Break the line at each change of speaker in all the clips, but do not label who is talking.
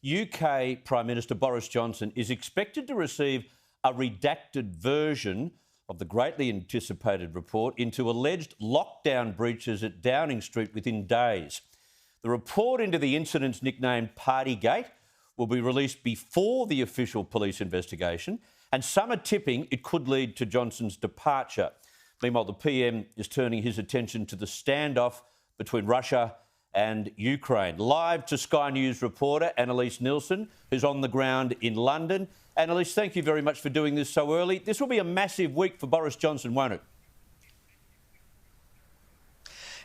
UK Prime Minister Boris Johnson is expected to receive a redacted version of the greatly anticipated report into alleged lockdown breaches at Downing Street within days. The report into the incidents nicknamed Partygate will be released before the official police investigation, and some are tipping it could lead to Johnson's departure. Meanwhile, the PM is turning his attention to the standoff between Russia and Ukraine. Live to Sky News reporter Annelise Nielsen, who's on the ground in London. Annelise, thank you very much for doing this so early. This will be a massive week for Boris Johnson, won't it?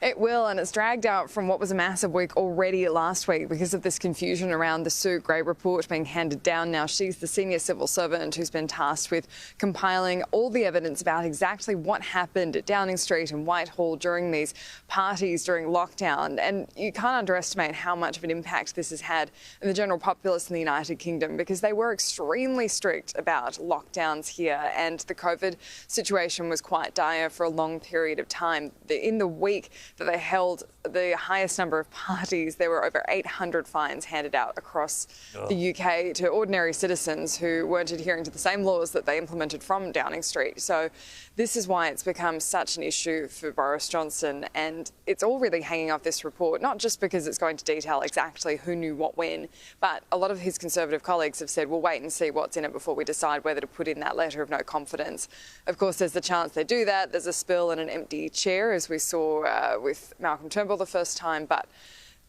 It will, and it's dragged out from what was a massive week already last week because of this confusion around the Sue Gray report being handed down now. She's the senior civil servant who's been tasked with compiling all the evidence about exactly what happened at Downing Street and Whitehall during these parties during lockdown. And you can't underestimate how much of an impact this has had in the general populace in the United Kingdom, because they were extremely strict about lockdowns here, and the COVID situation was quite dire for a long period of time. In the week that they held the highest number of parties, there were over 800 fines handed out across the UK to ordinary citizens who weren't adhering to the same laws that they implemented from Downing Street. So this is why it's become such an issue for Boris Johnson, and it's all really hanging off this report, not just because it's going to detail exactly who knew what when, but a lot of his Conservative colleagues have said, we'll wait and see what's in it before we decide whether to put in that letter of no confidence. Of course, there's the chance they do that. There's a spill and an empty chair, as we saw with Malcolm Turnbull the first time, but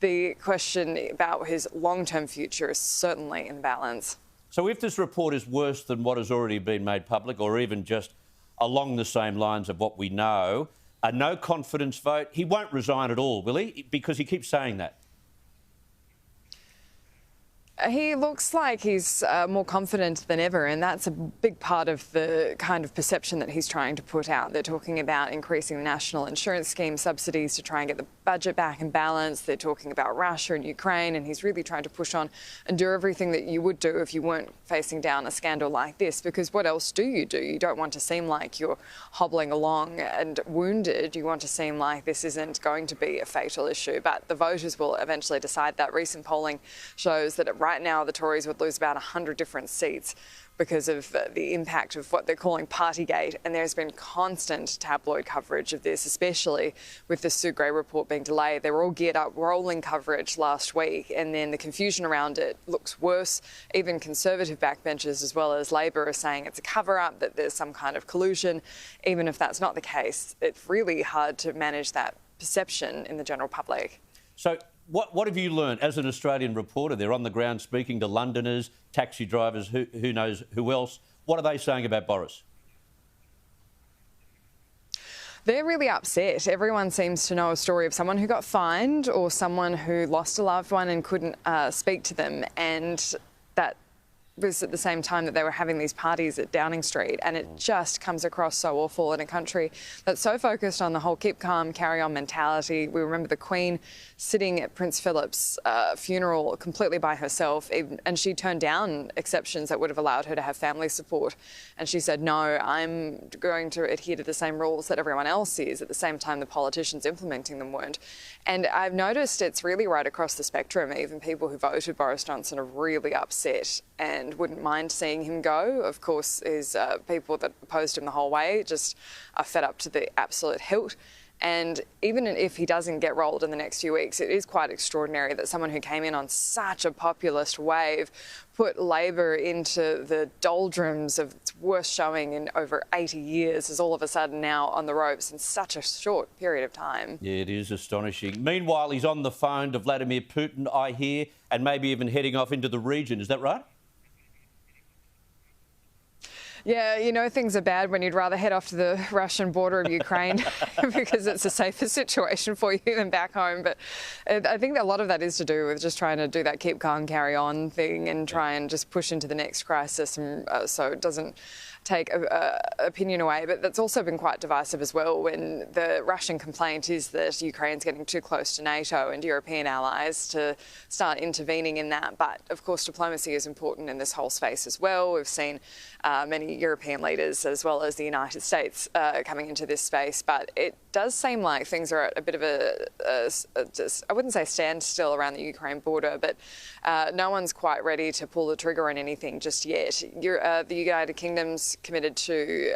the question about his long-term future is certainly in balance.
So if this report is worse than what has already been made public, or even just along the same lines of what we know, a no confidence vote, he won't resign at all, will he? Because he keeps saying that.
He looks like he's more confident than ever, and that's a big part of the kind of perception that he's trying to put out. They're talking about increasing the national insurance scheme subsidies to try and get the budget back in balance. They're talking about Russia and Ukraine, and he's really trying to push on and do everything that you would do if you weren't facing down a scandal like this, because what else do? You don't want to seem like you're hobbling along and wounded. You want to seem like this isn't going to be a fatal issue, but the voters will eventually decide that. Recent polling shows that right now the Tories would lose about 100 different seats because of the impact of what they're calling Partygate, and there's been constant tabloid coverage of this, especially with the Sue Gray report being delayed. They were all geared up, rolling coverage last week, and then the confusion around it looks worse. Even Conservative backbenchers as well as Labor are saying it's a cover-up, that there's some kind of collusion. Even if that's not the case, it's really hard to manage that perception in the general public.
So what have you learned as an Australian reporter? They're on the ground speaking to Londoners, taxi drivers, who knows who else. What are they saying about Boris?
They're really upset. Everyone seems to know a story of someone who got fined or someone who lost a loved one and couldn't speak to them, and that was at the same time that they were having these parties at Downing Street, and it just comes across so awful in a country that's so focused on the whole keep calm, carry on mentality. We remember the Queen sitting at Prince Philip's funeral completely by herself, and she turned down exceptions that would have allowed her to have family support. And she said, no, I'm going to adhere to the same rules that everyone else is, at the same time the politicians implementing them weren't. And I've noticed it's really right across the spectrum. Even people who voted Boris Johnson are really upset and wouldn't mind seeing him go. Of course, is people that opposed him the whole way just are fed up to the absolute hilt. And even if he doesn't get rolled in the next few weeks, it is quite extraordinary that someone who came in on such a populist wave put Labor into the doldrums of its worst showing in over 80 years is all of a sudden now on the ropes in such a short period of time.
Yeah, it is astonishing. Meanwhile, he's on the phone to Vladimir Putin, I hear, and maybe even heading off into the region. Is that right?
Yeah, you know things are bad when you'd rather head off to the Russian border of Ukraine because it's a safer situation for you than back home. But I think a lot of that is to do with just trying to do that keep calm, carry on thing and try and just push into the next crisis, and so it doesn't take opinion away. But that's also been quite divisive as well, when the Russian complaint is that Ukraine's getting too close to NATO and European allies to start intervening in that. But of course, diplomacy is important in this whole space as well. We've seen many European leaders as well as the United States coming into this space. But it does seem like things are at a bit of I wouldn't say standstill around the Ukraine border, but no one's quite ready to pull the trigger on anything just yet. The United Kingdom's committed to,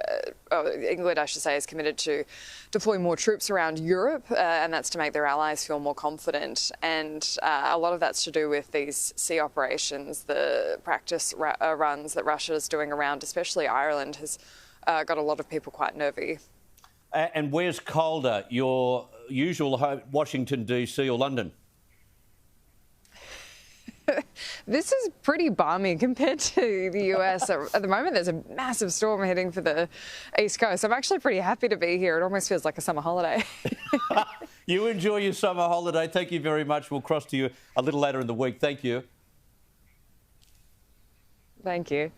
England, I should say, is committed to deploy more troops around Europe, and that's to make their allies feel more confident. And a lot of that's to do with these sea operations, the practice runs that Russia is doing around, especially Ireland, has got a lot of people quite nervy.
And where's colder, your usual home, Washington, D.C. or London?
This is pretty balmy compared to the US. At the moment, there's a massive storm heading for the East Coast. I'm actually pretty happy to be here. It almost feels like a summer holiday.
You enjoy your summer holiday. Thank you very much. We'll cross to you a little later in the week. Thank you.
Thank you.